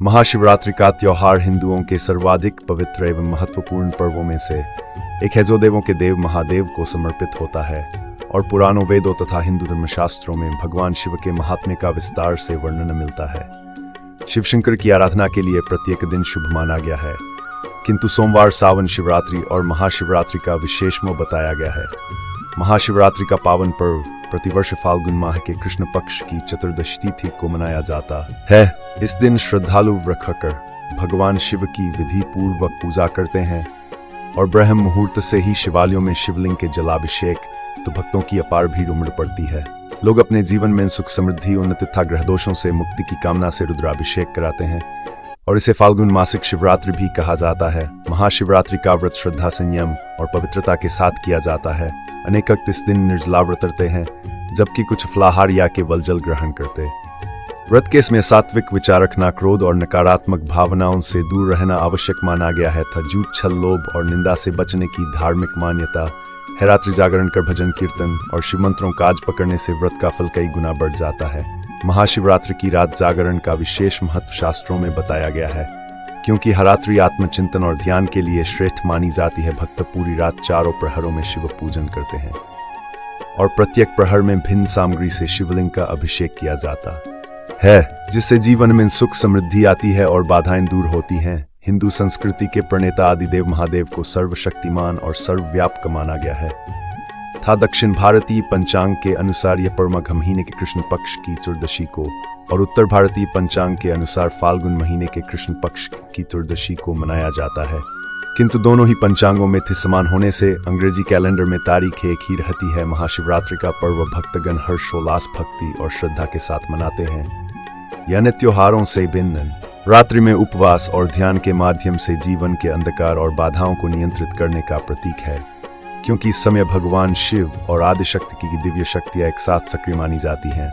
महाशिवरात्रि का त्योहार हिंदुओं के सर्वाधिक पवित्र एवं महत्वपूर्ण पर्वों में से एक है, जो देवों के देव महादेव को समर्पित होता है और पुराणों, वेदों तथा हिंदू धर्मशास्त्रों में भगवान शिव के महात्म्य का विस्तार से वर्णन मिलता है। शिव शंकर की आराधना के लिए प्रत्येक दिन शुभ माना गया है, किंतु सोमवार, सावन शिवरात्रि और महाशिवरात्रि का विशेष मोह बताया गया है। महाशिवरात्रि का पावन पर्व प्रतिवर्ष फाल्गुन माह के कृष्ण पक्ष की चतुर्दशी तिथि को मनाया जाता है। इस दिन श्रद्धालु व्रत रखकर भगवान शिव की विधि पूर्वक पूजा करते हैं और ब्रह्म मुहूर्त से ही शिवालयों में शिवलिंग के जलाभिषेक तो भक्तों की अपार भीड़ उमड़ पड़ती है। लोग अपने जीवन में सुख, समृद्धि, उन्नति तथा ग्रह दोषों से मुक्ति की कामना से रुद्राभिषेक कराते हैं और इसे फाल्गुन मासिक शिवरात्रि भी कहा जाता है। महाशिवरात्रि का व्रत श्रद्धा, संयम और पवित्रता के साथ किया जाता है। अनेक भक्त इस दिन निर्जला व्रत रखते हैं, जबकि कुछ फलाहार या केवल जल ग्रहण करते। व्रत के इसमें सात्विक विचार रखना, क्रोध और नकारात्मक भावनाओं से दूर रहना आवश्यक माना गया है तथा झूठ, छल, लोभ और निंदा से बचने की धार्मिक मान्यता है। रात्रि जागरण कर भजन, कीर्तन और शिव मंत्रों का आज पकड़ने से व्रत का फल कई गुना बढ़ जाता है। महाशिवरात्रि की रात जागरण का विशेष महत्व शास्त्रों में बताया गया है, क्योंकि हर रात्रि आत्मचिंतन और ध्यान के लिए श्रेष्ठ मानी जाती है। भक्त पूरी रात चारों प्रहरों में शिव पूजन करते हैं और प्रत्येक प्रहर में भिन्न सामग्री से शिवलिंग का अभिषेक किया जाता है, जिससे जीवन में सुख, समृद्धि आती है और बाधाएं दूर होती हैं। हिंदू संस्कृति के प्रणेता आदिदेव महादेव को सर्वशक्तिमान और सर्वव्यापक माना गया है था। दक्षिण भारतीय पंचांग के अनुसार यह पर्व माघ महीने के कृष्ण पक्ष की चतुर्दशी को और उत्तर भारतीय पंचांग के अनुसार फाल्गुन महीने के कृष्ण पक्ष की चतुर्दशी को मनाया जाता है, किंतु दोनों ही पंचांगों में तिथि समान होने से अंग्रेजी कैलेंडर में तारीख एक ही रहती है। महाशिवरात्रि का पर्व भक्तगण हर्षोल्लास, भक्ति और श्रद्धा के साथ मनाते हैं। यह अन्य त्योहारों से भिन्न रात्रि में उपवास और ध्यान के माध्यम से जीवन के अंधकार और बाधाओं को नियंत्रित करने का प्रतीक है, क्योंकि इस समय भगवान शिव और आदिशक्ति की दिव्य शक्तियां एक साथ सक्रिय मानी जाती हैं।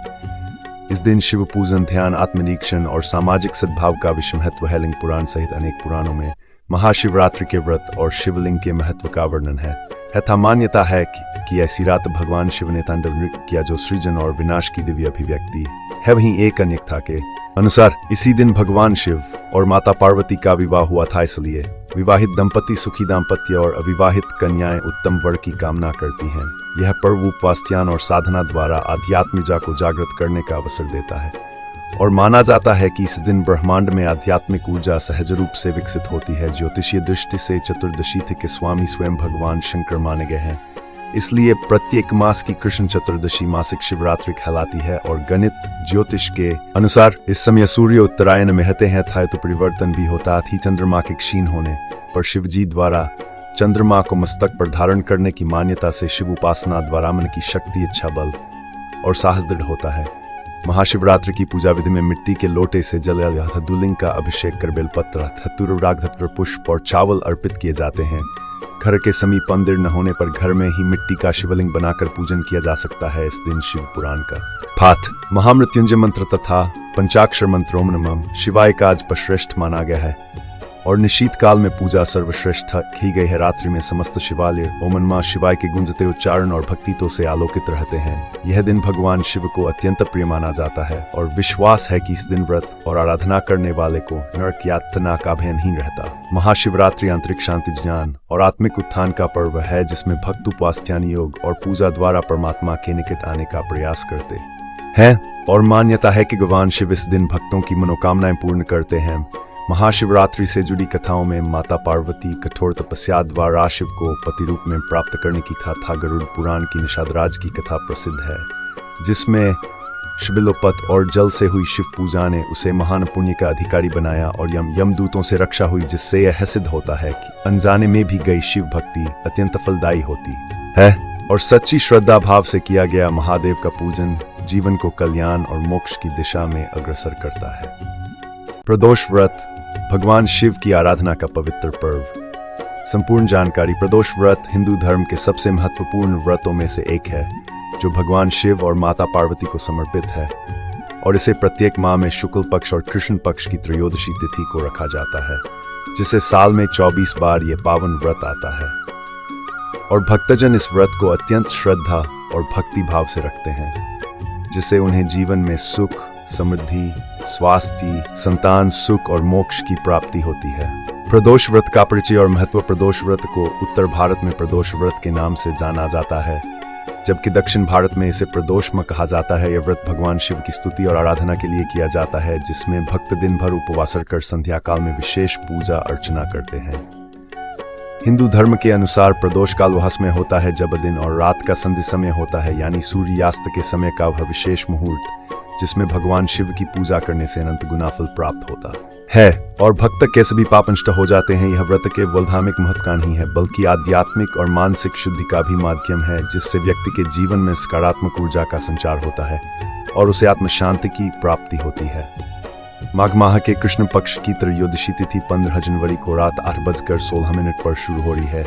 इस दिन शिव पूजन, ध्यान, आत्मनिरीक्षण और सामाजिक सद्भाव का विश्व महत्व है। लिंग पुराण सहित अनेक पुराणों में महाशिवरात्रि के व्रत और शिवलिंग के महत्व का वर्णन है। यथा मान्यता है कि ऐसी रात भगवान शिव ने तांडव नृत्य किया, जो सृजन और विनाश की दिव्य अभिव्यक्ति है। वहीं एक अन्य कथा के अनुसार इसी दिन भगवान शिव और माता पार्वती का विवाह हुआ था, इसलिए विवाहित दंपति सुखी दाम्पत्य और अविवाहित कन्याएं उत्तम वर की कामना करती हैं। यह पर्व उपवास, ध्यान और साधना द्वारा आध्यात्म ऊर्जा को जागृत करने का अवसर देता है और माना जाता है कि इस दिन ब्रह्मांड में आध्यात्मिक ऊर्जा सहज रूप से विकसित होती है। ज्योतिषीय दृष्टि से चतुर्दशी के स्वामी स्वयं भगवान शंकर माने गए हैं, इसलिए प्रत्येक मास की कृष्ण चतुर्दशी मासिक शिवरात्रि कहलाती है। और गणित ज्योतिष के अनुसार इस समय सूर्य उत्तरायण में रहते हैं था, तो परिवर्तन भी होता थी। चंद्रमा के क्षीण होने पर शिव जी द्वारा चंद्रमा को मस्तक पर धारण करने की मान्यता से शिव उपासना द्वारा मन की शक्ति, इच्छा बल और साहस दृढ़ होता है। महाशिवरात्रि की पूजा विधि में मिट्टी के लोटे से जल या धतूलिंग का अभिषेक कर बेलपत्र, धतूर, राग, पुष्प और चावल अर्पित किए जाते हैं। घर के समीप मंदिर न होने पर घर में ही मिट्टी का शिवलिंग बनाकर पूजन किया जा सकता है। इस दिन शिव पुराण का पाठ, महामृत्युंजय मंत्र तथा पंचाक्षर मंत्र ओम नमः शिवाय का आज पर श्रेष्ठ माना गया है और निशीत काल में पूजा सर्वश्रेष्ठ की गई है। रात्रि में समस्त शिवालय ओम नमः शिवाय के गुंजते उच्चारण और भक्तियों से आलोकित रहते हैं। यह दिन भगवान शिव को अत्यंत प्रिय माना जाता है और विश्वास है कि इस दिन व्रत और आराधना करने वाले को नरक यातना का भय नहीं रहता। महाशिवरात्रि आंतरिक शांति, ज्ञान और आत्मिक उत्थान का पर्व है, जिसमें भक्त उपवास, ध्यान, योग और पूजा द्वारा परमात्मा के निकट आने का प्रयास करते हैं और मान्यता है कि भगवान शिव इस दिन भक्तों की मनोकामनाएं पूर्ण करते हैं। महाशिवरात्रि से जुड़ी कथाओं में माता पार्वती कठोर तपस्या द्वारा शिव को पति रूप में प्राप्त करने की कथा, गरुड़ पुराण की निषादराज की कथा प्रसिद्ध है, जिसमें शिबिलोपत और जल से हुई शिव पूजा ने उसे महान पुण्य का अधिकारी बनाया और यमदूतों से रक्षा हुई, जिससे यह सिद्ध होता है कि अनजाने में भी गई शिव भक्ति अत्यंत फलदायी होती है और सच्ची श्रद्धा भाव से किया गया महादेव का पूजन जीवन को कल्याण और मोक्ष की दिशा में अग्रसर करता है। प्रदोष व्रत, भगवान शिव की आराधना का पवित्र पर्व। संपूर्ण जानकारी। प्रदोष व्रत हिंदू धर्म के सबसे महत्वपूर्ण व्रतों में से एक है, जो भगवान शिव और माता पार्वती को समर्पित है और इसे प्रत्येक माह में शुक्ल पक्ष और कृष्ण पक्ष की त्रयोदशी तिथि को रखा जाता है, जिसे साल में 24 बार ये पावन व्रत आता है और भक्तजन इस व्रत को अत्यंत श्रद्धा और भक्ति भाव से रखते हैं, जिससे उन्हें जीवन में सुख, समृद्धि स्वास्थ्य, संतान, सुख और मोक्ष की प्राप्ति होती है। प्रदोष व्रत का परिचय और महत्व। प्रदोष व्रत को उत्तर भारत में प्रदोष व्रत के नाम से जाना जाता है, जबकि दक्षिण भारत में इसे प्रदोषम कहा जाता है। यह व्रत भगवान शिव की स्तुति और आराधना के लिए किया जाता है, जिसमें भक्त दिन भर उपवास कर संध्या काल में विशेष पूजा अर्चना करते हैं। हिंदू धर्म के अनुसार प्रदोष काल वह समय होता है जब दिन और रात का संधि समय होता है, यानी सूर्यास्त के समय का वह विशेष मुहूर्त जिसमें भगवान शिव की पूजा करने से अनंत गुना फल प्राप्त होता है और भक्त के सभी पाप नष्ट हो जाते हैं। यह व्रत केवल धार्मिक महत्व का नहीं है, बल्कि आध्यात्मिक और मानसिक शुद्धि का भी माध्यम है, जिससे व्यक्ति के जीवन में सकारात्मक ऊर्जा का संचार होता है और उसे आत्म शांति की प्राप्ति होती है। माघ माह के कृष्ण पक्ष की त्रयोदशी तिथि 15 जनवरी को रात 8:16 पर शुरू हो रही है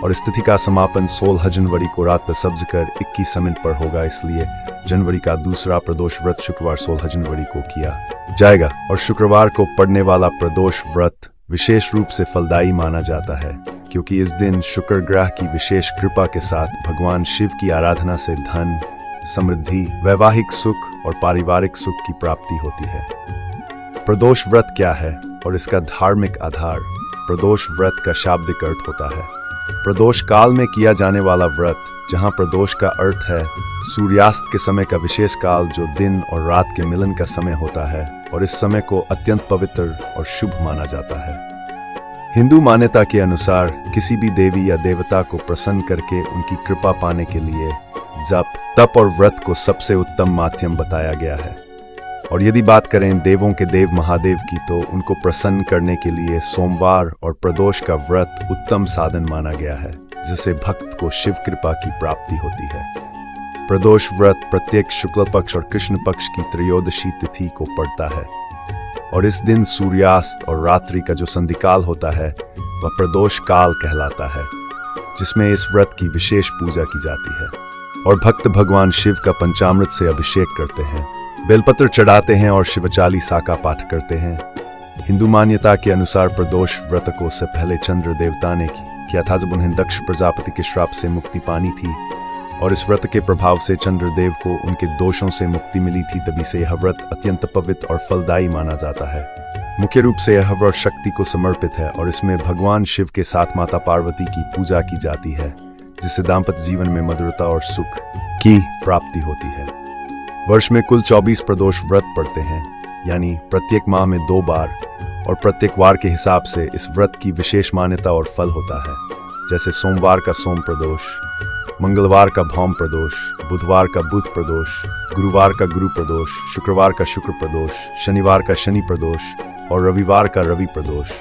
और इस तिथि का समापन 16 जनवरी को रात 10:21 पर होगा। इसलिए जनवरी का दूसरा प्रदोष व्रत शुक्रवार 16 जनवरी को किया जाएगा और शुक्रवार को पड़ने वाला प्रदोष व्रत विशेष रूप से फलदायी माना जाता है, क्योंकि इस दिन शुक्र ग्रह की विशेष कृपा के साथ भगवान शिव की आराधना से धन, समृद्धि, वैवाहिक सुख और पारिवारिक सुख की प्राप्ति होती है। प्रदोष व्रत क्या है और इसका धार्मिक आधार। प्रदोष व्रत का शाब्दिक अर्थ होता है प्रदोष काल में किया जाने वाला व्रत, जहां प्रदोष का अर्थ है सूर्यास्त के समय का विशेष काल, जो दिन और रात के मिलन का समय होता है और इस समय को अत्यंत पवित्र और शुभ माना जाता है। हिंदू मान्यता के अनुसार किसी भी देवी या देवता को प्रसन्न करके उनकी कृपा पाने के लिए जप, तप और व्रत को सबसे उत्तम माध्यम बताया गया है। और यदि बात करें देवों के देव महादेव की, तो उनको प्रसन्न करने के लिए सोमवार और प्रदोष का व्रत उत्तम साधन माना गया है, जिससे भक्त को शिव कृपा की प्राप्ति होती है। प्रदोष व्रत प्रत्येक शुक्ल पक्ष और कृष्ण पक्ष की त्रयोदशी तिथि को पड़ता है और इस दिन सूर्यास्त और रात्रि का जो संधिकाल होता है वह प्रदोष काल कहलाता है, जिसमें इस व्रत की विशेष पूजा की जाती है और भक्त भगवान शिव का पंचामृत से अभिषेक करते हैं, बेलपत्र चढ़ाते हैं और शिव चालीसा का पाठ करते हैं। हिंदू मान्यता के अनुसार प्रदोष व्रत को से पहले चंद्र देवता ने किया था, जब उन्हें दक्ष प्रजापति के श्राप से मुक्ति पानी थी और इस व्रत के प्रभाव से चंद्रदेव को उनके दोषों से मुक्ति मिली थी। तभी से यह व्रत अत्यंत पवित्र और फलदायी माना जाता है। मुख्य रूप से यह व्रत शक्ति को समर्पित है और इसमें भगवान शिव के साथ माता पार्वती की पूजा की जाती है, जिससे दाम्पत्य जीवन में मधुरता और सुख की प्राप्ति होती है। वर्ष में कुल 24 प्रदोष व्रत पड़ते हैं, यानी प्रत्येक माह में 2 बार, और प्रत्येक वार के हिसाब से इस व्रत की विशेष मान्यता और फल होता है। जैसे सोमवार का सोम प्रदोष, मंगलवार का भौम प्रदोष, बुधवार का बुध प्रदोष, गुरुवार का गुरु प्रदोष, शुक्रवार का शुक्र प्रदोष, शनिवार का शनि प्रदोष और रविवार का रवि प्रदोष,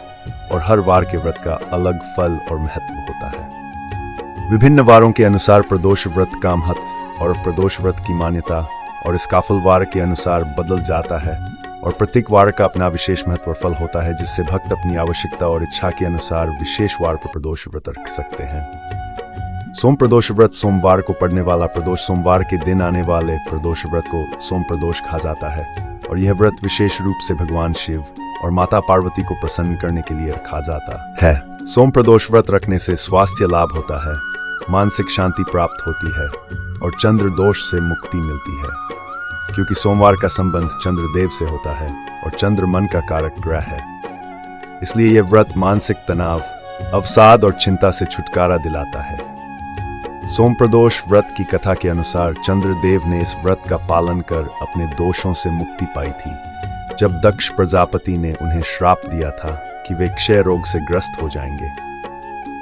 और हर वार के व्रत का अलग फल और महत्व होता है। विभिन्न वारों के अनुसार प्रदोष व्रत का महत्व और प्रदोष व्रत की मान्यता और इसका फल वार के अनुसार बदल जाता है और प्रत्येक वार का अपना विशेष महत्व और फल होता है, जिससे भक्त अपनी आवश्यकता और इच्छा के अनुसार विशेष वार पर प्रदोष व्रत रख सकते हैं। सोम प्रदोष व्रत सोमवार को पड़ने वाला प्रदोष, सोमवार के दिन आने वाले प्रदोष व्रत को सोम प्रदोष कहा जाता है और यह व्रत विशेष रूप से भगवान शिव और माता पार्वती को प्रसन्न करने के लिए रखा जाता है। सोम प्रदोष व्रत रखने से स्वास्थ्य लाभ होता है, मानसिक शांति प्राप्त होती है और चंद्र दोष से मुक्ति मिलती है, क्योंकि सोमवार का संबंध चंद्रदेव से होता है और चंद्र मन का कारक ग्रह है। इसलिए यह व्रत मानसिक तनाव, अवसाद और चिंता से छुटकारा दिलाता है। सोम प्रदोष व्रत की कथा के अनुसार चंद्रदेव ने इस व्रत का पालन कर अपने दोषों से मुक्ति पाई थी, जब दक्ष प्रजापति ने उन्हें श्राप दिया था कि वे क्षय रोग से ग्रस्त हो जाएंगे,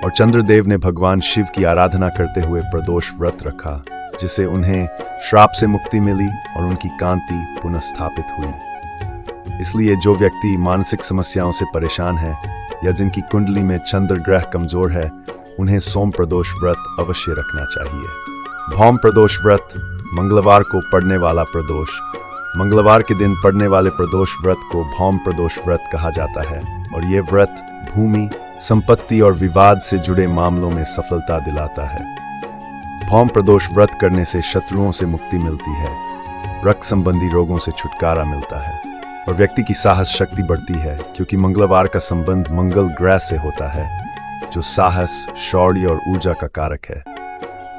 और चंद्रदेव ने भगवान शिव की आराधना करते हुए प्रदोष व्रत रखा, जिससे उन्हें श्राप से मुक्ति मिली और उनकी कांति पुनः स्थापित हुई। इसलिए जो व्यक्ति मानसिक समस्याओं से परेशान है या जिनकी कुंडली में चंद्र ग्रह कमजोर है, उन्हें सोम प्रदोष व्रत अवश्य रखना चाहिए। भौम प्रदोष व्रत मंगलवार को पड़ने वाला प्रदोष, मंगलवार के दिन पड़ने वाले प्रदोष व्रत को भौम प्रदोष व्रत कहा जाता है और ये व्रत भूमि, संपत्ति और विवाद से जुड़े मामलों में सफलता दिलाता है। भौम प्रदोष व्रत करने से शत्रुओं से मुक्ति मिलती है, रक्त संबंधी रोगों से छुटकारा मिलता है और व्यक्ति की साहस शक्ति बढ़ती है, क्योंकि मंगलवार का संबंध मंगल ग्रह से होता है, जो साहस, शौर्य और ऊर्जा का कारक है।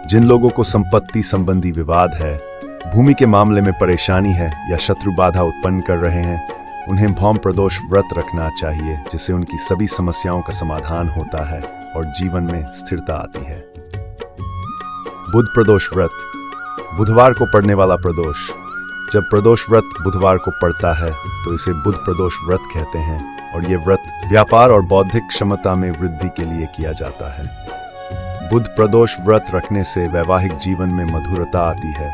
जिन लोगों को संपत्ति संबंधी विवाद है, भूमि के मामले में परेशानी है या शत्रु बाधा उत्पन्न कर रहे हैं, उन्हें भौम प्रदोष व्रत रखना चाहिए, जिससे उनकी सभी समस्याओं का समाधान होता है और जीवन में स्थिरता आती है। बुध प्रदोष व्रत, बुधवार को पड़ने वाला प्रदोष। जब प्रदोष व्रत बुधवार को पड़ता है तो इसे बुध प्रदोष व्रत कहते हैं और ये व्रत व्यापार और बौद्धिक क्षमता में वृद्धि के लिए किया जाता है। बुध प्रदोष व्रत रखने से वैवाहिक जीवन में मधुरता आती है,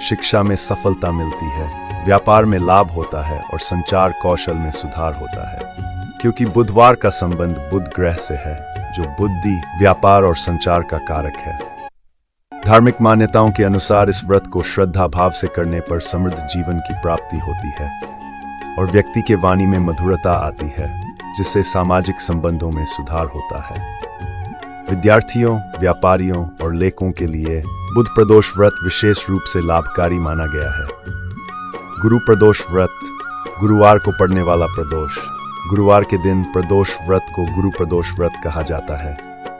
शिक्षा में सफलता मिलती है, व्यापार में लाभ होता है और संचार कौशल में सुधार होता है, क्योंकि बुधवार का संबंध बुध ग्रह से है, जो बुद्धि, व्यापार और संचार का कारक है। धार्मिक मान्यताओं के अनुसार इस व्रत को श्रद्धा भाव से करने पर समृद्ध जीवन की प्राप्ति होती है और व्यक्ति के वाणी में मधुरता आती है, जिससे सामाजिक संबंधों में सुधार होता है। विद्यार्थियों, व्यापारियों और लेखकों के लिए बुध प्रदोष व्रत विशेष रूप से लाभकारी माना गया है। गुरु प्रदोष व्रत, गुरुवार को पड़ने वाला प्रदोष। गुरुवार के दिन प्रदोष व्रत को गुरु प्रदोष व्रत कहा जाता है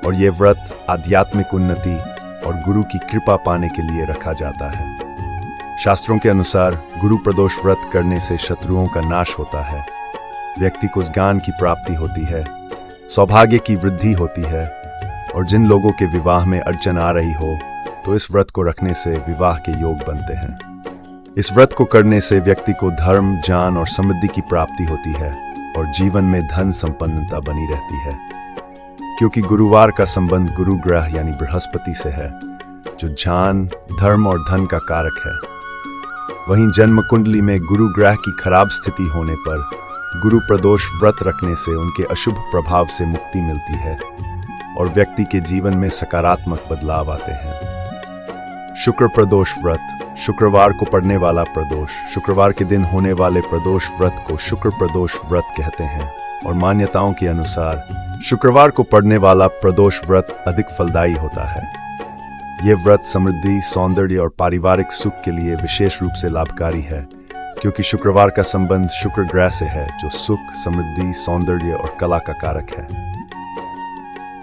और ये व्रत आध्यात्मिक उन्नति और गुरु की कृपा पाने के लिए रखा जाता है। शास्त्रों के अनुसार गुरु प्रदोष व्रत करने से शत्रुओं का नाश होता है, व्यक्ति को ज्ञान की प्राप्ति होती है, सौभाग्य की वृद्धि होती है और जिन लोगों के विवाह में अड़चन आ रही हो तो इस व्रत को रखने से विवाह के योग बनते हैं। इस व्रत को करने से व्यक्ति को धर्म, ज्ञान और समृद्धि की प्राप्ति होती है और जीवन में धन संपन्नता बनी रहती है, क्योंकि गुरुवार का संबंध गुरु ग्रह यानी बृहस्पति से है, जो ज्ञान, धर्म और धन का कारक है। वहीं जन्म कुंडली में गुरु ग्रह की खराब स्थिति होने पर गुरु प्रदोष व्रत रखने से उनके अशुभ प्रभाव से मुक्ति मिलती है और व्यक्ति के जीवन में सकारात्मक बदलाव आते हैं। शुक्र प्रदोष व्रत, शुक्रवार को पड़ने वाला प्रदोष। शुक्रवार के दिन होने वाले प्रदोष व्रत को शुक्र प्रदोष व्रत कहते हैं और मान्यताओं के अनुसार शुक्रवार को पड़ने वाला प्रदोष व्रत अधिक फलदायी होता है। यह व्रत समृद्धि, सौंदर्य और पारिवारिक सुख के लिए विशेष रूप से लाभकारी है, क्योंकि शुक्रवार का संबंध शुक्र ग्रह से है, जो सुख, समृद्धि, सौंदर्य और कला का कारक है।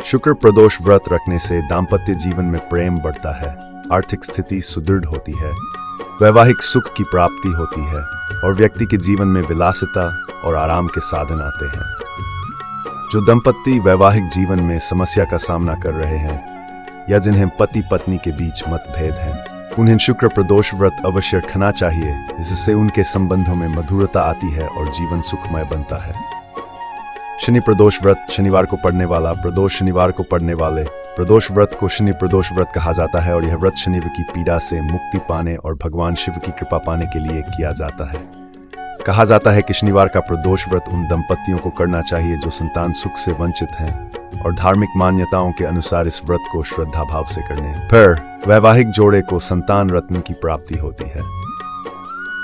शुक्र प्रदोष व्रत रखने से दाम्पत्य जीवन में प्रेम बढ़ता है, आर्थिक स्थिति सुदृढ़ होती है, वैवाहिक सुख की प्राप्ति होती है और व्यक्ति के जीवन में विलासिता और आराम के साधन आते हैं। जो दंपत्ति वैवाहिक जीवन में समस्या का सामना कर रहे हैं या जिन्हें पति पत्नी के बीच मतभेद हैं, उन्हें शुक्र प्रदोष व्रत अवश्य रखना चाहिए, जिससे उनके संबंधों में मधुरता आती है और जीवन सुखमय बनता है। शनि प्रदोष व्रत, शनिवार को पड़ने वाला प्रदोष। शनिवार को पड़ने वाले प्रदोष व्रत को शनि प्रदोष व्रत कहा जाता है और यह व्रत शनि की पीड़ा से मुक्ति पाने और भगवान शिव की कृपा पाने के लिए किया जाता है। कहा जाता है कि शनिवार का प्रदोष व्रत उन दंपतियों को करना चाहिए जो संतान सुख से वंचित हैं और धार्मिक मान्यताओं के अनुसार इस व्रत को श्रद्धा भाव से करने पर वैवाहिक जोड़े को संतान रत्न की प्राप्ति होती है।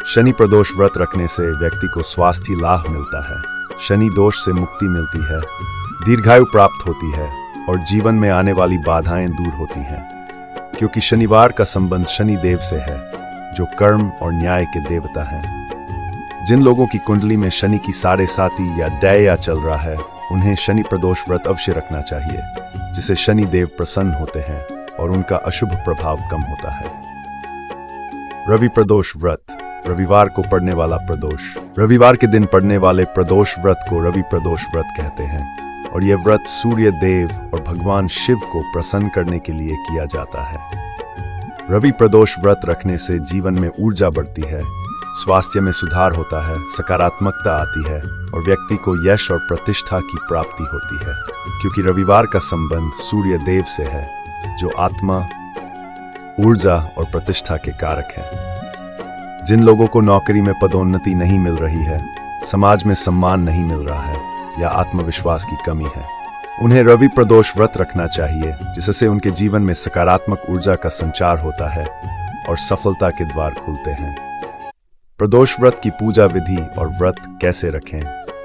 शनि प्रदोष व्रत रखने से व्यक्ति को स्वास्थ्य लाभ मिलता है, शनि दोष से मुक्ति मिलती है, दीर्घायु प्राप्त होती है और जीवन में आने वाली बाधाएं दूर होती हैं, क्योंकि शनिवार का संबंध शनि देव से है, जो कर्म और न्याय के देवता हैं। जिन लोगों की कुंडली में शनि की साढ़े साती या डैया चल रहा है, उन्हें शनि प्रदोष व्रत अवश्य रखना चाहिए, जिससे शनि देव प्रसन्न होते हैं और उनका अशुभ प्रभाव कम होता है। रवि प्रदोष व्रत, रविवार को पड़ने वाला प्रदोष। रविवार के दिन पड़ने वाले प्रदोष व्रत को रवि प्रदोष व्रत कहते हैं और यह व्रत सूर्य देव और भगवान शिव को प्रसन्न करने के लिए किया जाता है। रवि प्रदोष व्रत रखने से जीवन में ऊर्जा बढ़ती है, स्वास्थ्य में सुधार होता है, सकारात्मकता आती है और व्यक्ति को यश और प्रतिष्ठा की प्राप्ति होती है, क्योंकि रविवार का संबंध सूर्य देव से है, जो आत्मा, ऊर्जा और प्रतिष्ठा के कारक है। जिन लोगों को नौकरी में पदोन्नति नहीं मिल रही है, समाज में सम्मान नहीं मिल रहा है या आत्मविश्वास की कमी है, उन्हें रवि प्रदोष व्रत रखना चाहिए, जिससे उनके जीवन में सकारात्मक ऊर्जा का संचार होता है और सफलता के द्वार खुलते हैं। प्रदोष व्रत की पूजा विधि और व्रत कैसे रखें।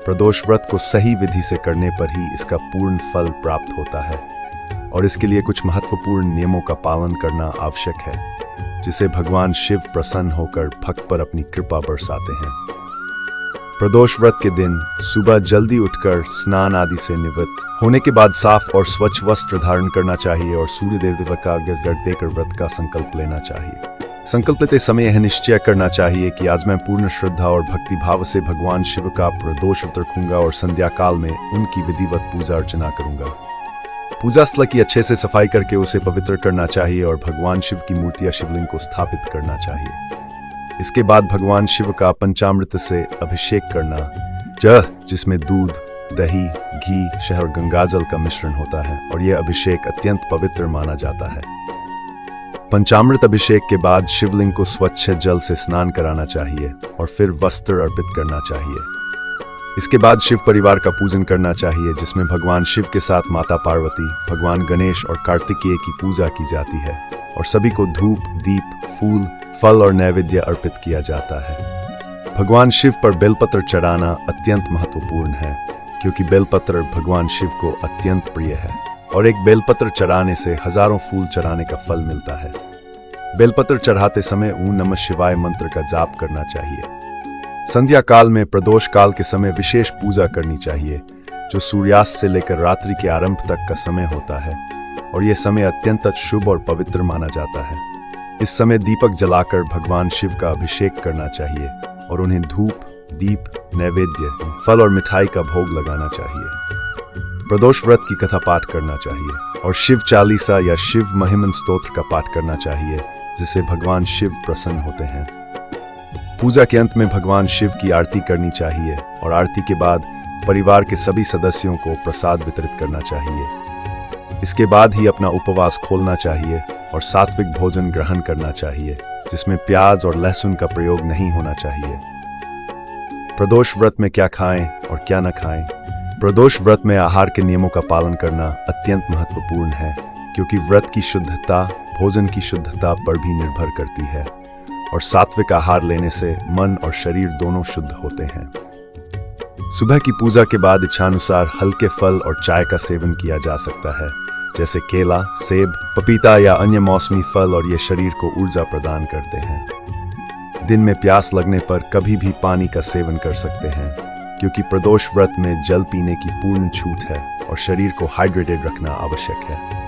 प्रदोष व्रत को सही विधि से करने पर ही इसका पूर्ण फल प्राप्त होता है और इसके लिए कुछ महत्वपूर्ण नियमों का पालन करना आवश्यक है, जिसे भगवान शिव प्रसन्न होकर भक्त पर अपनी कृपा बरसाते हैं। प्रदोष व्रत के दिन सुबह जल्दी उठकर स्नान आदि से निवृत्त होने के बाद साफ और स्वच्छ वस्त्र धारण करना चाहिए और सूर्य देव का अर्घ्य देकर व्रत का संकल्प लेना चाहिए। संकल्प लेते समय यह निश्चय करना चाहिए कि आज मैं पूर्ण श्रद्धा और भक्ति भाव से भगवान शिव का प्रदोष अवतार रखूंगा और संध्या काल में उनकी विधिवत पूजा अर्चना करूंगा। पूजा स्थल की अच्छे से सफाई करके उसे पवित्र करना चाहिए और भगवान शिव की मूर्ति या शिवलिंग को स्थापित करना चाहिए। इसके बाद भगवान शिव का पंचामृत से अभिषेक करना, जिसमें दूध, दही, घी, शहद और गंगाजल का मिश्रण होता है, और यह अभिषेक अत्यंत पवित्र माना जाता है। पंचामृत अभिषेक के बाद शिवलिंग को स्वच्छ जल से स्नान कराना चाहिए और फिर वस्त्र अर्पित करना चाहिए। इसके बाद शिव परिवार का पूजन करना चाहिए, जिसमें भगवान शिव के साथ माता पार्वती, भगवान गणेश और कार्तिकेय की पूजा की जाती है और सभी को धूप, दीप, फूल, फल और नैवेद्य अर्पित किया जाता है। भगवान शिव पर बेलपत्र चढ़ाना अत्यंत महत्वपूर्ण है, क्योंकि बेलपत्र भगवान शिव को अत्यंत प्रिय है और एक बेलपत्र चढ़ाने से हजारों फूल चढ़ाने का फल मिलता है। बेलपत्र चढ़ाते समय ओम नमः शिवाय मंत्र का जाप करना चाहिए। संध्या काल में प्रदोष काल के समय विशेष पूजा करनी चाहिए, जो सूर्यास्त से लेकर रात्रि के आरंभ तक का समय होता है, और यह समय अत्यंत शुभ और पवित्र माना जाता है। इस समय दीपक जलाकर भगवान शिव का अभिषेक करना चाहिए और उन्हें धूप, दीप, नैवेद्य, फल और मिठाई का भोग लगाना चाहिए। प्रदोष व्रत की कथा पाठ करना चाहिए और शिव चालीसा या शिव महिमन स्तोत्र का पाठ करना चाहिए, जिससे भगवान शिव प्रसन्न होते हैं। पूजा के अंत में भगवान शिव की आरती करनी चाहिए और आरती के बाद परिवार के सभी सदस्यों को प्रसाद वितरित करना चाहिए। इसके बाद ही अपना उपवास खोलना चाहिए और सात्विक भोजन ग्रहण करना चाहिए, जिसमें प्याज और लहसुन का प्रयोग नहीं होना चाहिए। प्रदोष व्रत में क्या खाएं और क्या न खाएं? प्रदोष व्रत में आहार के नियमों का पालन करना अत्यंत महत्वपूर्ण है, क्योंकि व्रत की शुद्धता भोजन की शुद्धता पर भी निर्भर करती है और सात्विक आहार लेने से मन और शरीर दोनों शुद्ध होते हैं। सुबह की पूजा के बाद इच्छानुसार हल्के फल और चाय का सेवन किया जा सकता है, जैसे केला, सेब, पपीता या अन्य मौसमी फल, और ये शरीर को ऊर्जा प्रदान करते हैं। दिन में प्यास लगने पर कभी भी पानी का सेवन कर सकते हैं, क्योंकि प्रदोष व्रत में जल पीने की पूर्ण छूट है और शरीर को हाइड्रेटेड रखना आवश्यक है।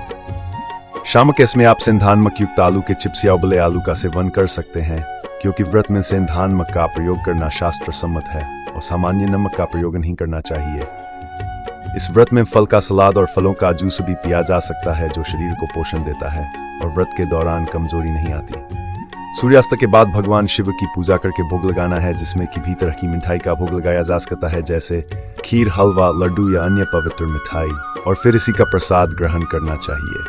शाम के समय आप सेंधा नमक युक्त आलू के चिप्स या उबले आलू का सेवन कर सकते हैं, क्योंकि व्रत में सेंधा नमक का प्रयोग करना शास्त्र सम्मत है और सामान्य नमक का प्रयोग नहीं करना चाहिए। इस व्रत में फल का सलाद और फलों का जूस भी पिया जा सकता है, जो शरीर को पोषण देता है और व्रत के दौरान कमजोरी नहीं आती। सूर्यास्त के बाद भगवान शिव की पूजा करके भोग लगाना है, जिसमें कि भी तरह की मिठाई का भोग लगाया जा सकता है, जैसे खीर, हलवा, लड्डू या अन्य पवित्र मिठाई, और फिर इसी का प्रसाद ग्रहण करना चाहिए।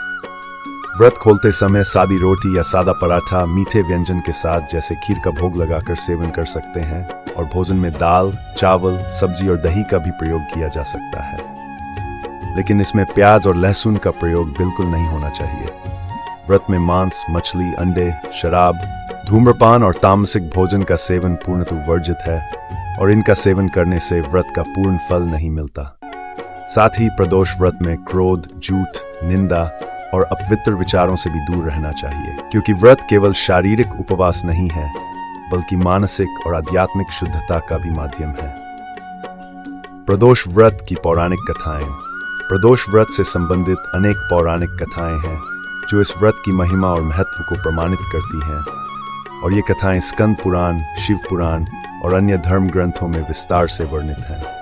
व्रत खोलते समय सादी रोटी या सादा पराठा मीठे व्यंजन के साथ जैसे खीर का भोग लगाकर सेवन कर सकते हैं, और भोजन में दाल, चावल, सब्जी और दही का भी प्रयोग किया जा सकता है, लेकिन इसमें प्याज और लहसुन का प्रयोग बिल्कुल नहीं होना चाहिए। व्रत में मांस, मछली, अंडे, शराब, धूम्रपान और तामसिक भोजन का सेवन पूर्णतः वर्जित है, और इनका सेवन करने से व्रत का पूर्ण फल नहीं मिलता। साथ ही प्रदोष व्रत में क्रोध, झूठ, निंदा और अपवित्र विचारों से भी दूर रहना चाहिए, क्योंकि व्रत केवल शारीरिक उपवास नहीं है, बल्कि मानसिक और आध्यात्मिक शुद्धता का भी माध्यम है। प्रदोष व्रत की पौराणिक कथाएं। प्रदोष व्रत से संबंधित अनेक पौराणिक कथाएं हैं, जो इस व्रत की महिमा और महत्व को प्रमाणित करती हैं, और ये कथाएं स्कंद पुराण, शिव पुराण और अन्य धर्म ग्रंथों में विस्तार से वर्णित हैं।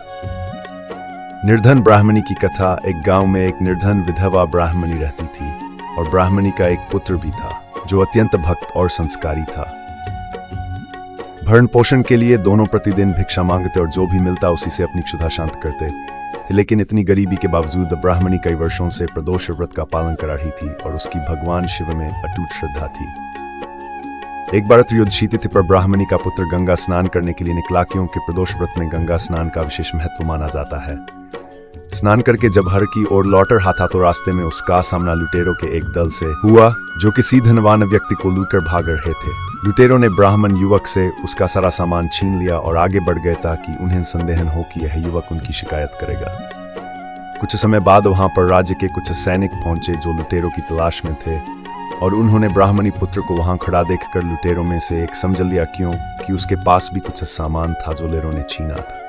निर्धन ब्राह्मणी की कथा। एक गांव में एक निर्धन विधवा ब्राह्मणी रहती थी, और ब्राह्मणी का एक पुत्र भी था, जो अत्यंत भक्त और संस्कारी था। भरण पोषण के लिए दोनों प्रतिदिन भिक्षा मांगते और जो भी मिलता उसी से अपनी क्षुधा शांत करते, लेकिन इतनी गरीबी के बावजूद ब्राह्मणी कई वर्षों से प्रदोष व्रत का पालन कर रही थी और उसकी भगवान शिव में अटूट श्रद्धा थी। एक बार त्रयोदशी तिथि पर ब्राह्मणी का पुत्र गंगा स्नान करने के लिए निकला, क्योंकि प्रदोष व्रत में गंगा स्नान का विशेष महत्व माना जाता है। स्नान करके जब हर की ओर लौट रहा था, तो रास्ते में उसका सामना लुटेरों के एक दल से हुआ, जो किसी धनवान व्यक्ति को लूटकर भाग रहे थे। लुटेरों ने ब्राह्मण युवक से उसका सारा सामान छीन लिया और आगे बढ़ गए, ताकि उन्हें संदेह हो कि यह युवक उनकी शिकायत करेगा। कुछ समय बाद वहां पर राज्य के कुछ सैनिक पहुंचे, जो लुटेरों की तलाश में थे, और उन्होंने ब्राह्मणी पुत्र को वहां खड़ा देखकर लुटेरों में से एक समझ लिया, क्यों कि उसके पास भी कुछ सामान था जो लुटेरों ने छीना था।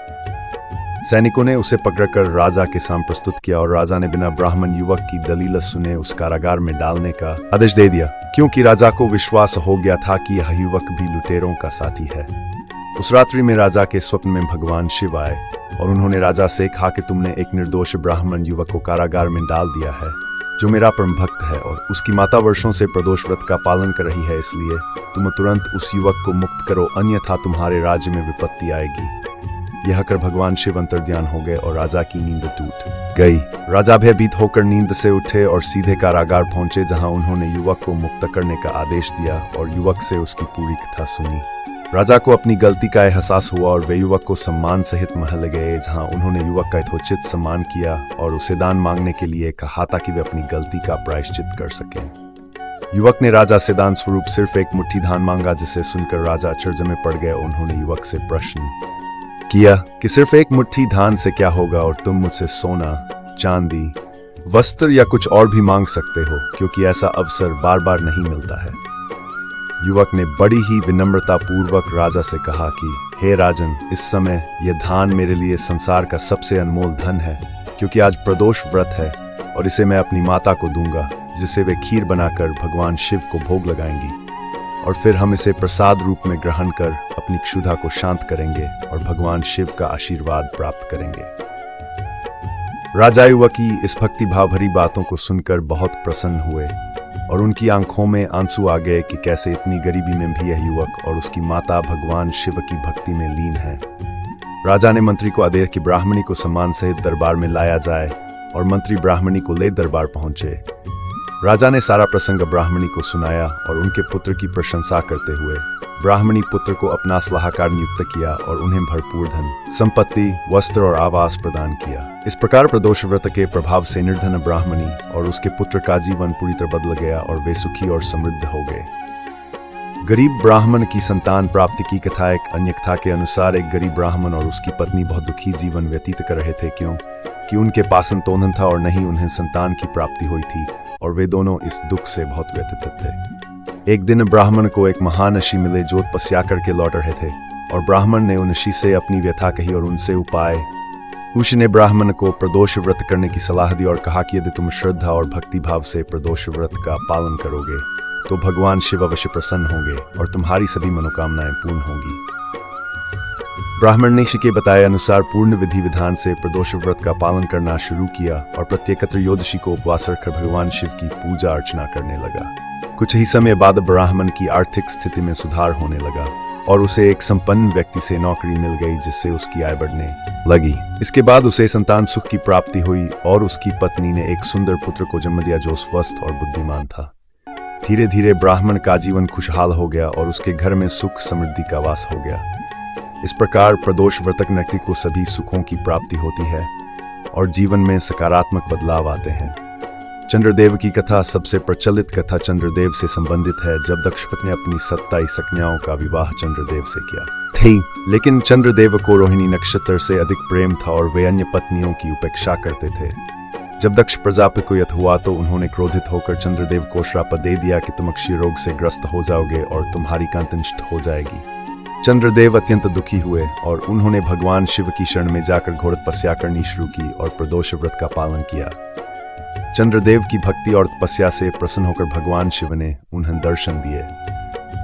सैनिकों ने उसे पकड़कर राजा के सामने प्रस्तुत किया और राजा ने बिना ब्राह्मण युवक की दलील सुने उस कारागार में डालने का आदेश दे दिया, क्योंकि राजा को विश्वास हो गया था कि यह युवक भी लुटेरों का साथी है। उस रात्रि में राजा के स्वप्न में भगवान शिव आए और उन्होंने राजा से कहा कि तुमने एक निर्दोष ब्राह्मण युवक को कारागार में डाल दिया है, जो मेरा परम भक्त है और उसकी माता वर्षों से प्रदोष व्रत का पालन कर रही है, इसलिए तुम तुरंत उस युवक को मुक्त करो, अन्यथा तुम्हारे राज्य में विपत्ति आएगी। यह कर भगवान शिव अंतर्ध्यान हो गए और राजा की नींद टूट गई। राजा भयभीत होकर नींद से उठे और सीधे कारागार पहुंचे, जहां उन्होंने युवक को मुक्त करने का आदेश दिया और युवक से उसकी पूरी कथा सुनी। राजा को अपनी गलती का एहसास हुआ और वे युवक को सम्मान सहित महल गए, जहां उन्होंने युवक का यथोचित सम्मान किया और उसे दान मांगने के लिए कहा ताकि वे अपनी गलती का प्रायश्चित कर सकें। युवक ने राजा से दान स्वरूप सिर्फ एक मुट्ठी धान मांगा, जिसे सुनकर राजा आश्चर्य में पड़ गए। उन्होंने युवक से प्रश्न किया कि सिर्फ एक मुट्ठी धान से क्या होगा और तुम मुझसे सोना, चांदी, वस्त्र या कुछ और भी मांग सकते हो, क्योंकि ऐसा अवसर बार बार नहीं मिलता है। युवक ने बड़ी ही विनम्रता पूर्वक राजा से कहा कि हे राजन, इस समय यह धान मेरे लिए संसार का सबसे अनमोल धन है, क्योंकि आज प्रदोष व्रत है और इसे मैं अपनी माता को दूंगा, जिसे वे खीर बनाकर भगवान शिव को भोग लगाएंगी और फिर हम इसे प्रसाद रूप में ग्रहण कर अपनी क्षुधा को शांत करेंगे और भगवान शिव का आशीर्वाद प्राप्त करेंगे। राजा युवक की इस भक्ति भाव भरी बातों को सुनकर बहुत प्रसन्न हुए और उनकी आंखों में आंसू आ गए कि कैसे इतनी गरीबी में भी यह युवक और उसकी माता भगवान शिव की भक्ति में लीन है। राजा ने मंत्री को आदेश कि ब्राह्मणी को सम्मान सहित दरबार में लाया जाए और मंत्री ब्राह्मणी को ले दरबार पहुंचे। राजा ने सारा प्रसंग ब्राह्मणी को सुनाया और उनके पुत्र की प्रशंसा करते हुए ब्राह्मणी पुत्र को अपना सलाहकार नियुक्त किया और उन्हें भरपूर धन, संपत्ति, वस्त्र और आवास प्रदान किया। इस प्रकार प्रदोष व्रत के प्रभाव से निर्धन ब्राह्मणी और उसके पुत्र का जीवन पूरी तरह बदल गया और वे सुखी और समृद्ध हो गए। गरीब ब्राह्मण की संतान प्राप्ति की कथा। एक अन्य कथा के अनुसार एक गरीब ब्राह्मण और उसकी पत्नी बहुत दुखी जीवन व्यतीत कर रहे थे, क्योंकि उनके पास संतान था और नहीं उन्हें संतान की प्राप्ति हुई थी और वे दोनों इस दुख से बहुत व्यथित थे। एक दिन ब्राह्मण को एक महान ऋषि मिले जो तपस्या करके लौट रहे थे और ब्राह्मण ने उन ऋषि से अपनी व्यथा कही और उनसे उपाय। ऋषि ने ब्राह्मण को प्रदोष व्रत करने की सलाह दी और कहा कि यदि तुम श्रद्धा और भक्ति भाव से प्रदोष व्रत का पालन करोगे तो भगवान शिव अवश्य प्रसन्न होंगे और तुम्हारी सभी मनोकामनाएं पूर्ण होंगी। ब्राह्मण ने ऋषि के बताए अनुसार पूर्ण विधि विधान से प्रदोष व्रत का पालन करना शुरू किया और प्रत्येक त्रयोदशी को उपवास रखकर भगवान शिव की पूजा अर्चना करने लगा। कुछ ही समय बाद ब्राह्मण की आर्थिक स्थिति में सुधार होने लगा और उसे एक संपन्न व्यक्ति से नौकरी मिल गई, जिससे उसकी आय बढ़ने लगी। इसके बाद उसे संतान सुख की प्राप्ति हुई और उसकी पत्नी ने एक सुंदर पुत्र को जन्म दिया जो स्वस्थ और बुद्धिमान था। धीरे धीरे ब्राह्मण का जीवन खुशहाल हो गया और उसके घर में सुख समृद्धि का वास हो गया। इस प्रकार प्रदोष व्रतक व्यक्ति को सभी सुखों की प्राप्ति होती है और जीवन में सकारात्मक बदलाव आते हैं। चंद्रदेव की कथा सबसे प्रचलित कथा चंद्रदेव से संबंधित है। जब दक्षपति ने अपनी 27 कन्याओं का विवाह चंद्रदेव से किया थी, लेकिन चंद्रदेव को रोहिणी नक्षत्र से अधिक प्रेम था और वे अन्य पत्नियों की उपेक्षा करते थे। जब दक्ष प्रजापति को यह हुआ तो उन्होंने क्रोधित होकर चंद्रदेव को श्राप दे दिया कि तुम अक्षय रोग से ग्रस्त हो जाओगे और तुम्हारी कांति नष्ट हो जाएगी। चंद्रदेव अत्यंत दुखी हुए और उन्होंने भगवान शिव की शरण में जाकर घोर तपस्या करनी शुरू की और प्रदोष व्रत का पालन किया। चंद्रदेव की भक्ति और तपस्या से प्रसन्न होकर भगवान शिव ने उन्हें दर्शन दिए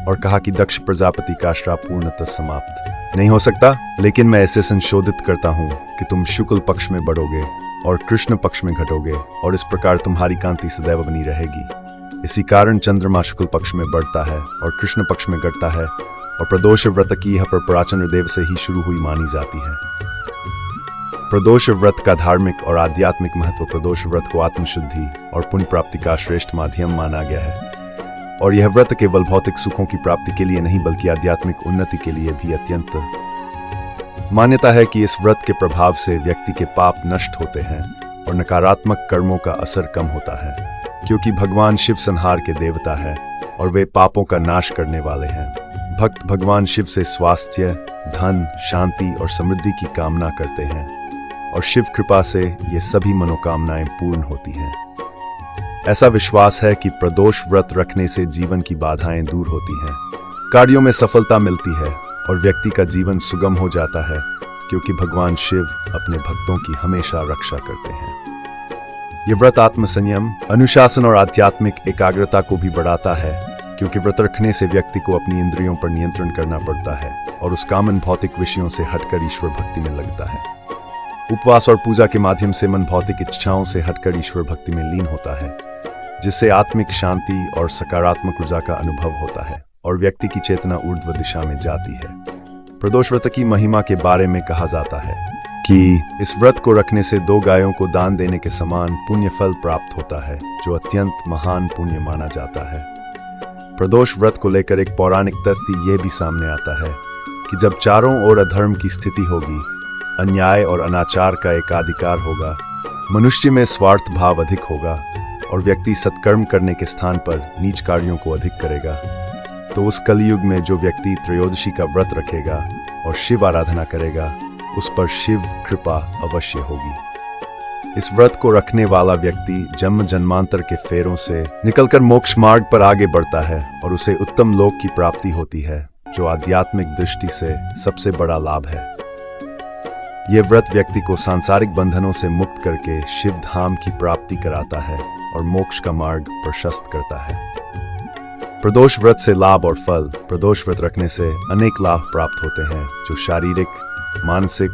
और कहा कि दक्ष प्रजापति का श्राप पूर्णतः समाप्त नहीं हो सकता, लेकिन मैं ऐसे संशोधित करता हूँ कि तुम शुक्ल पक्ष में बढ़ोगे और कृष्ण पक्ष में घटोगे और इस प्रकार तुम्हारी कांति सदैव बनी रहेगी। इसी कारण चंद्रमा शुक्ल पक्ष में बढ़ता है और कृष्ण पक्ष में घटता है और प्रदोष व्रत की यह परंपरा चंद्रदेव से ही शुरू हुई मानी जाती है। प्रदोष व्रत का धार्मिक और आध्यात्मिक महत्व। प्रदोष व्रत को आत्मशुद्धि और पुण्य प्राप्ति का श्रेष्ठ माध्यम माना गया है और यह व्रत केवल भौतिक सुखों की प्राप्ति के लिए नहीं बल्कि आध्यात्मिक उन्नति के लिए भी अत्यंत मान्यता है कि इस व्रत के प्रभाव से व्यक्ति के पाप नष्ट होते हैं और नकारात्मक कर्मों का असर कम होता है, क्योंकि भगवान शिव संहार के देवता है और वे पापों का नाश करने वाले हैं। भक्त भगवान शिव से स्वास्थ्य, धन, शांति और समृद्धि की कामना करते हैं और शिव कृपा से ये सभी मनोकामनाएं पूर्ण होती हैं। ऐसा विश्वास है कि प्रदोष व्रत रखने से जीवन की बाधाएं दूर होती हैं, कार्यों में सफलता मिलती है और व्यक्ति का जीवन सुगम हो जाता है। क्योंकि भगवान शिव अपने भक्तों की हमेशा रक्षा करते हैं। ये व्रत आत्मसंयम, अनुशासन और आध्यात्मिक एकाग्रता को भी बढ़ाता है, क्योंकि व्रत रखने से व्यक्ति को अपनी इंद्रियों पर नियंत्रण करना पड़ता है और उस कामन भौतिक विषयों से हटकर ईश्वर भक्ति में लगता है। उपवास और पूजा के माध्यम से मन भौतिक इच्छाओं से हटकर ईश्वर भक्ति में लीन होता है, जिससे आत्मिक शांति और सकारात्मक ऊर्जा का अनुभव होता है और व्यक्ति की चेतना ऊर्ध्व दिशा में जाती है। प्रदोष व्रत की महिमा के बारे में कहा जाता है कि इस व्रत को रखने से 2 गायों को दान देने के समान पुण्य फल प्राप्त होता है, जो अत्यंत महान पुण्य माना जाता है। प्रदोष व्रत को लेकर एक पौराणिक तथ्य यह भी सामने आता है कि जब चारों ओर अधर्म की स्थिति होगी, अन्याय और अनाचार का एकाधिकार होगा, मनुष्य में स्वार्थ भाव अधिक होगा और व्यक्ति सत्कर्म करने के स्थान पर नीच कार्यों को अधिक करेगा, तो उस कलयुग में जो व्यक्ति त्रयोदशी का व्रत रखेगा और शिव आराधना करेगा, उस पर शिव कृपा अवश्य होगी। इस व्रत को रखने वाला व्यक्ति जन्म जन्मांतर के फेरों से निकलकर मोक्ष मार्ग पर आगे बढ़ता है और उसे उत्तम लोक की प्राप्ति होती है, जो आध्यात्मिक दृष्टि से सबसे बड़ा लाभ है। यह व्रत व्यक्ति को सांसारिक बंधनों से मुक्त करके शिव धाम की प्राप्ति कराता है और मोक्ष का मार्ग प्रशस्त करता है। प्रदोष व्रत से लाभ और फल। प्रदोष व्रत रखने से अनेक लाभ प्राप्त होते हैं, जो शारीरिक, मानसिक,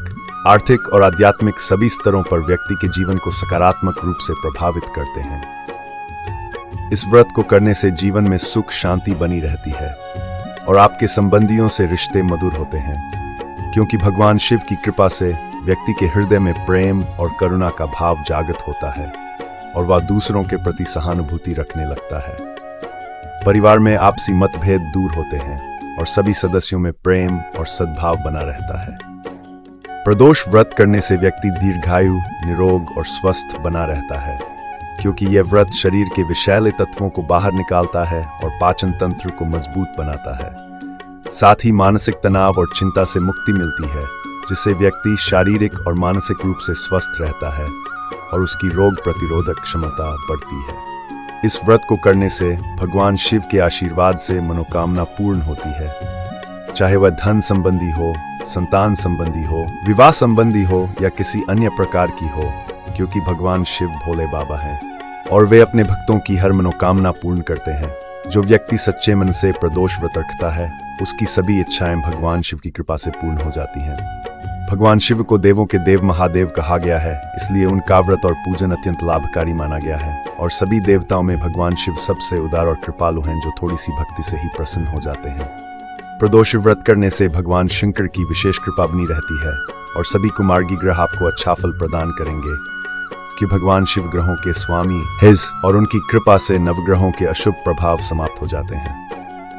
आर्थिक और आध्यात्मिक सभी स्तरों पर व्यक्ति के जीवन को सकारात्मक रूप से प्रभावित करते हैं। इस व्रत को करने से जीवन में सुख शांति बनी रहती है और आपके संबंधियों से रिश्ते मधुर होते हैं, क्योंकि भगवान शिव की कृपा से व्यक्ति के हृदय में प्रेम और करुणा का भाव जागृत होता है और वह दूसरों के प्रति सहानुभूति रखने लगता है। परिवार में आपसी मतभेद दूर होते हैं और सभी सदस्यों में प्रेम और सद्भाव बना रहता है। प्रदोष व्रत करने से व्यक्ति दीर्घायु, निरोग और स्वस्थ बना रहता है, क्योंकि यह व्रत शरीर के विषैले तत्वों को बाहर निकालता है और पाचन तंत्र को मजबूत बनाता है। साथ ही मानसिक तनाव और चिंता से मुक्ति मिलती है, जिससे व्यक्ति शारीरिक और मानसिक रूप से स्वस्थ रहता है और उसकी रोग प्रतिरोधक क्षमता बढ़ती है। इस व्रत को करने से भगवान शिव के आशीर्वाद से मनोकामना पूर्ण होती है, चाहे वह धन संबंधी हो, संतान संबंधी हो, विवाह संबंधी हो या किसी अन्य प्रकार की हो, क्योंकि भगवान शिव भोले बाबा हैं और वे अपने भक्तों की हर मनोकामना पूर्ण करते हैं। जो व्यक्ति सच्चे मन से प्रदोष व्रत रखता है, उसकी सभी इच्छाएं भगवान शिव की कृपा से पूर्ण हो जाती हैं। भगवान शिव को देवों के देव महादेव कहा गया है, इसलिए उनका व्रत और पूजन अत्यंत लाभकारी माना गया है और सभी देवताओं में भगवान शिव सबसे उदार और कृपालु हैं, जो थोड़ी सी भक्ति से ही प्रसन्न हो जाते हैं। प्रदोष व्रत करने से भगवान शंकर की विशेष कृपा बनी रहती है और सभी कुमार्गी ग्रह आपको अच्छा फल प्रदान करेंगे, कि भगवान शिव ग्रहों के स्वामी हिज और उनकी कृपा से नवग्रहों के अशुभ प्रभाव समाप्त हो जाते हैं।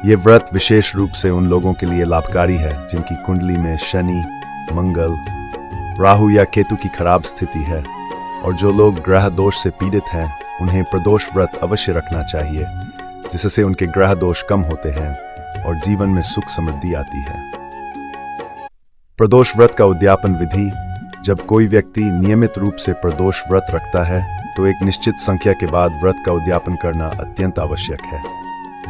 ये व्रत विशेष रूप से उन लोगों के लिए लाभकारी है जिनकी कुंडली में शनि, मंगल, राहु या केतु की खराब स्थिति है, और जो लोग ग्रह दोष से पीड़ित हैं, उन्हें प्रदोष व्रत अवश्य रखना चाहिए, जिससे उनके ग्रह दोष कम होते हैं और जीवन में सुख समृद्धि आती है। प्रदोष व्रत का उद्यापन विधि। जब कोई व्यक्ति नियमित रूप से प्रदोष व्रत रखता है, तो एक निश्चित संख्या के बाद व्रत का उद्यापन करना अत्यंत आवश्यक है,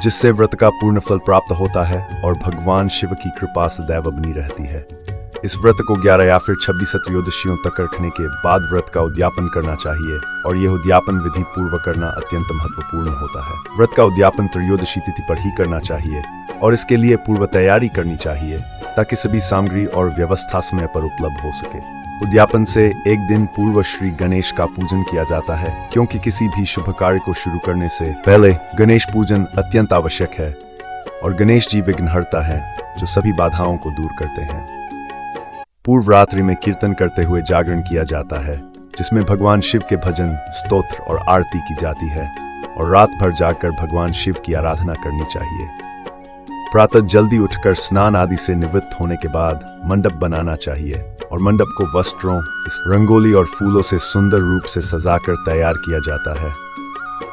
जिससे व्रत का पूर्ण फल प्राप्त होता है और भगवान शिव की कृपा सदैव बनी रहती है। इस व्रत को 11 या फिर 26 त्रयोदशियों तक रखने के बाद व्रत का उद्यापन करना चाहिए और यह उद्यापन विधि पूर्व करना अत्यंत महत्वपूर्ण होता है। व्रत का उद्यापन त्रयोदशी तिथि पर ही करना चाहिए और इसके लिए पूर्व तैयारी करनी चाहिए, ताकि सभी सामग्री और व्यवस्था समय पर उपलब्ध हो सके। उद्यापन से एक दिन पूर्व श्री गणेश का पूजन किया जाता है, क्योंकि किसी भी शुभ कार्य को शुरू करने से पहले गणेश पूजन अत्यंत आवश्यक है और गणेश जी विघ्नहर्ता है, जो सभी बाधाओं को दूर करते हैं। पूर्व रात्रि में कीर्तन करते हुए जागरण किया जाता है, जिसमें भगवान शिव के भजन, स्तोत्र और आरती की जाती है और रात भर जागकर भगवान शिव की आराधना करनी चाहिए। प्रातः जल्दी उठकर स्नान आदि से निवृत्त होने के बाद मंडप बनाना चाहिए और मंडप को वस्त्रों, रंगोली और फूलों से सुंदर रूप से सजाकर तैयार किया जाता है।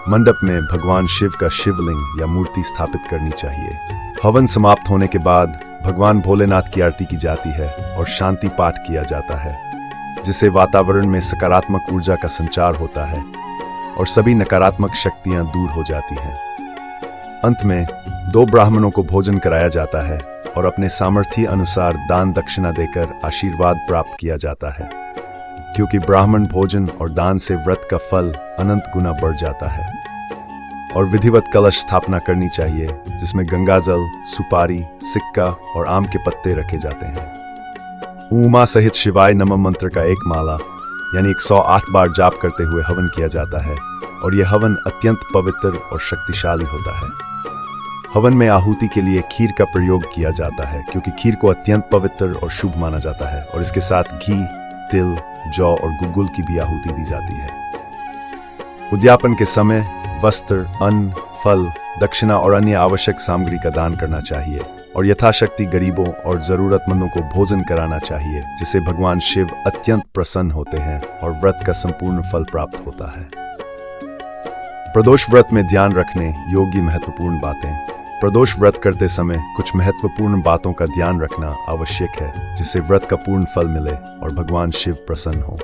मंडप में भगवान शिव का शिवलिंग या मूर्ति स्थापित करनी चाहिए। हवन समाप्त होने के बाद भगवान भोलेनाथ की आरती की जाती है और शांति पाठ किया जाता है, जिससे वातावरण में सकारात्मक ऊर्जा का संचार होता है और सभी नकारात्मक शक्तियां दूर हो जाती हैं। अंत में 2 ब्राह्मणों को भोजन कराया जाता है और अपने सामर्थ्य अनुसार दान दक्षिणा देकर आशीर्वाद प्राप्त किया जाता है, क्योंकि ब्राह्मण भोजन और दान से व्रत का फल अनंत गुना बढ़ जाता है। और विधिवत कलश स्थापना करनी चाहिए, जिसमें गंगाजल, सुपारी, सिक्का और आम के पत्ते रखे जाते हैं। उमा सहित शिवाय नमः मंत्र का एक माला यानी 108 बार जाप करते हुए हवन किया जाता है, और यह हवन अत्यंत पवित्र और शक्तिशाली होता है। हवन में आहुति के लिए खीर का प्रयोग किया जाता है, क्योंकि खीर को अत्यंत पवित्र और शुभ माना जाता है, और इसके साथ घी, तिल, जौ और गुग्गुल की भी आहुति दी जाती है। उद्यापन के समय वस्त्र, अन्न, फल, दक्षिणा और अन्य आवश्यक सामग्री का दान करना चाहिए, और यथाशक्ति गरीबों और जरूरतमंदों को भोजन कराना चाहिए, जिससे भगवान शिव अत्यंत प्रसन्न होते हैं और व्रत का संपूर्ण फल प्राप्त होता है। प्रदोष व्रत में ध्यान रखने योग्य महत्वपूर्ण बातें। प्रदोष व्रत करते समय कुछ महत्वपूर्ण बातों का ध्यान रखना आवश्यक है, जिससे व्रत का पूर्ण फल मिले और भगवान शिव प्रसन्न हो।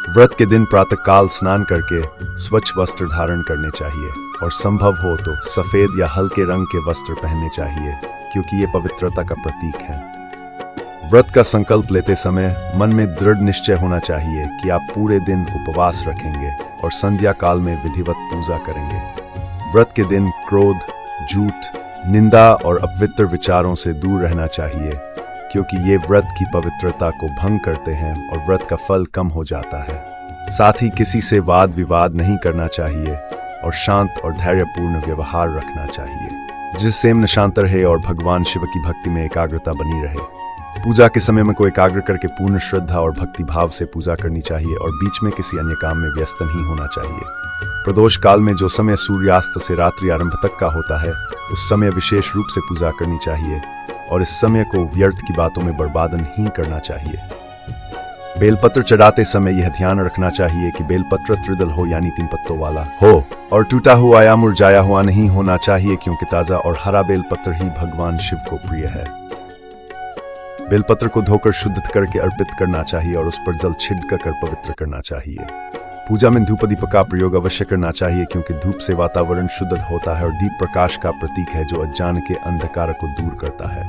व्रत के दिन प्रातःकाल स्नान करके स्वच्छ वस्त्र धारण करने चाहिए, और संभव हो तो सफेद या हल्के रंग के वस्त्र पहनने चाहिए, क्योंकि ये पवित्रता का प्रतीक है। व्रत का संकल्प लेते समय मन में दृढ़ निश्चय होना चाहिए कि आप पूरे दिन उपवास रखेंगे और संध्या काल में विधिवत पूजा करेंगे। व्रत के दिन क्रोध, झूठ, निंदा और अपवित्र विचारों से दूर रहना चाहिए, क्योंकि ये व्रत की पवित्रता को भंग करते हैं और व्रत का फल कम हो जाता है। साथ ही किसी से वाद विवाद नहीं करना चाहिए और शांत और धैर्यपूर्ण व्यवहार रखना चाहिए, जिससे मन शांत रहे और भगवान शिव की भक्ति में एकाग्रता बनी रहे। पूजा के समय में को एकाग्र करके पूर्ण श्रद्धा और भक्ति भाव से पूजा करनी चाहिए, और बीच में किसी अन्य काम में व्यस्त नहीं होना चाहिए। प्रदोष काल में जो समय सूर्यास्त से रात्रि आरंभ तक का होता है, उस समय विशेष रूप से पूजा करनी चाहिए, और इस समय को व्यर्थ की बातों में बर्बाद नहीं करना चाहिए। बेलपत्र चढ़ाते समय यह ध्यान रखना चाहिए कि बेलपत्र त्रिदल हो यानी 3 पत्तों वाला हो, और टूटा हुआ या मुरझाया हुआ नहीं होना चाहिए, क्योंकि ताजा और हरा बेलपत्र ही भगवान शिव को प्रिय है। बेलपत्र को धोकर शुद्ध करके अर्पित करना चाहिए और उस पर जल छिड़क कर पवित्र करना चाहिए। पूजा में धूप दीप का प्रयोग अवश्य करना चाहिए, क्योंकि धूप से वातावरण शुद्ध होता है और दीप प्रकाश का प्रतीक है, जो अज्ञान के अंधकार को दूर करता है।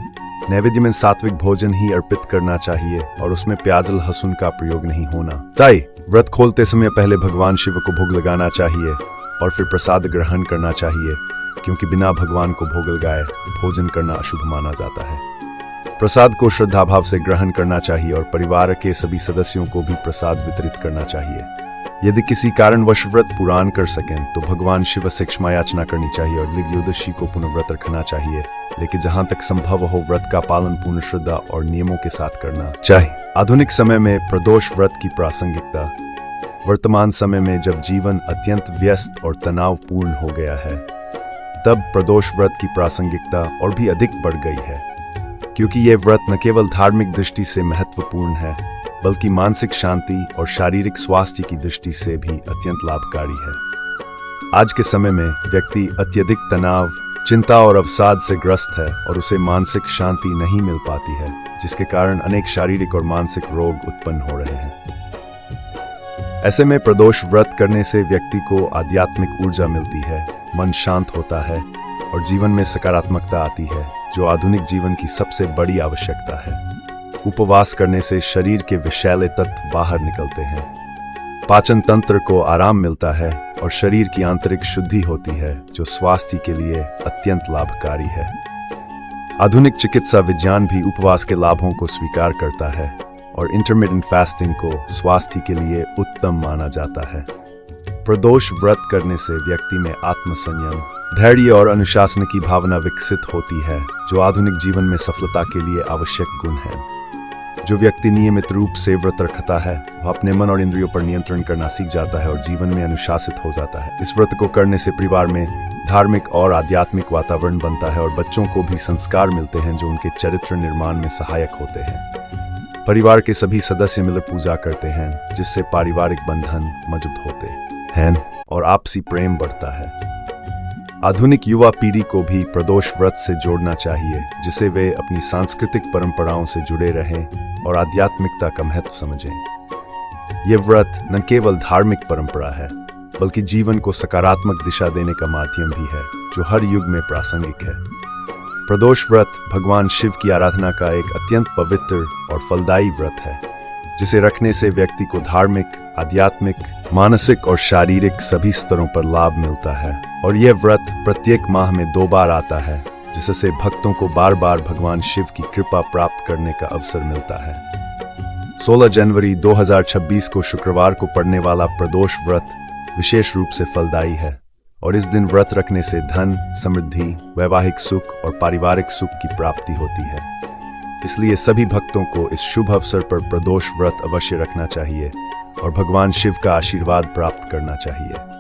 नैवेद्य में सात्विक भोजन ही अर्पित करना चाहिए, और उसमें प्याज लहसुन का प्रयोग नहीं होना चाहिए। व्रत खोलते समय पहले भगवान शिव को भोग लगाना चाहिए और फिर प्रसाद ग्रहण करना चाहिए, क्योंकि बिना भगवान को भोग लगाए भोजन करना अशुभ माना जाता है। प्रसाद को श्रद्धा भाव से ग्रहण करना चाहिए, और परिवार के सभी सदस्यों को भी प्रसाद वितरित करना चाहिए। यदि किसी कारणवश व्रत पुराण कर सकें तो भगवान शिव से क्षमा याचना करनी चाहिए और लिग्योदशी को पुनः व्रत रखना चाहिए, लेकिन जहां तक संभव हो व्रत का पालन पूर्ण श्रद्धा और नियमों के साथ करना चाहिए। आधुनिक समय में प्रदोष व्रत की प्रासंगिकता। वर्तमान समय में जब जीवन अत्यंत व्यस्त और तनावपूर्ण हो गया है, तब प्रदोष व्रत की प्रासंगिकता और भी अधिक बढ़ गई है, क्योंकि ये व्रत न केवल धार्मिक दृष्टि से महत्वपूर्ण है, बल्कि मानसिक शांति और शारीरिक स्वास्थ्य की दृष्टि से भी अत्यंत लाभकारी है। आज के समय में व्यक्ति अत्यधिक तनाव, चिंता और अवसाद से ग्रस्त है, और उसे मानसिक शांति नहीं मिल पाती है, जिसके कारण अनेक शारीरिक और मानसिक रोग उत्पन्न हो रहे हैं। ऐसे में प्रदोष व्रत करने से व्यक्ति को आध्यात्मिक ऊर्जा मिलती है, मन शांत होता है और जीवन में सकारात्मकता आती है, जो आधुनिक जीवन की सबसे बड़ी आवश्यकता है। उपवास करने से शरीर के विषैले तत्व बाहर निकलते हैं, पाचन तंत्र को आराम मिलता है और शरीर की आंतरिक शुद्धि होती है, जो स्वास्थ्य के लिए अत्यंत लाभकारी है। आधुनिक चिकित्सा विज्ञान भी उपवास के लाभों को स्वीकार करता है, और इंटरमिटेंट फास्टिंग को स्वास्थ्य के लिए उत्तम माना जाता है। प्रदोष व्रत करने से व्यक्ति में आत्मसंयम, धैर्य और अनुशासन की भावना विकसित होती है, जो आधुनिक जीवन में सफलता के लिए आवश्यक गुण है। जो व्यक्ति नियमित रूप से व्रत रखता है, वह अपने मन और इंद्रियों पर नियंत्रण करना सीख जाता है और जीवन में अनुशासित हो जाता है। इस व्रत को करने से परिवार में धार्मिक और आध्यात्मिक वातावरण बनता है, और बच्चों को भी संस्कार मिलते हैं जो उनके चरित्र निर्माण में सहायक होते हैं। परिवार के सभी सदस्य मिलकर पूजा करते हैं, जिससे पारिवारिक बंधन मजबूत होते हैं और आपसी प्रेम बढ़ता है। आधुनिक युवा पीढ़ी को भी प्रदोष व्रत से जोड़ना चाहिए, जिससे वे अपनी सांस्कृतिक परंपराओं से जुड़े रहें और आध्यात्मिकता का महत्व समझें। ये व्रत न केवल धार्मिक परंपरा है, बल्कि जीवन को सकारात्मक दिशा देने का माध्यम भी है, जो हर युग में प्रासंगिक है। प्रदोष व्रत भगवान शिव की आराधना का एक अत्यंत पवित्र और फलदायी व्रत है, जिसे रखने से व्यक्ति को धार्मिक, आध्यात्मिक, मानसिक और शारीरिक सभी स्तरों पर लाभ मिलता है। और यह व्रत प्रत्येक माह में 2 बार आता है, जिससे भक्तों को बार बार भगवान शिव की कृपा प्राप्त करने का अवसर मिलता है। 16 जनवरी 2026 को शुक्रवार को पड़ने वाला प्रदोष व्रत विशेष रूप से फलदायी है और इस दिन व्रत रखने से धन, समृद्धि, वैवाहिक सुख और पारिवारिक सुख की प्राप्ति होती है। इसलिए सभी भक्तों को इस शुभ अवसर पर प्रदोष व्रत अवश्य रखना चाहिए और भगवान शिव का आशीर्वाद प्राप्त करना चाहिए।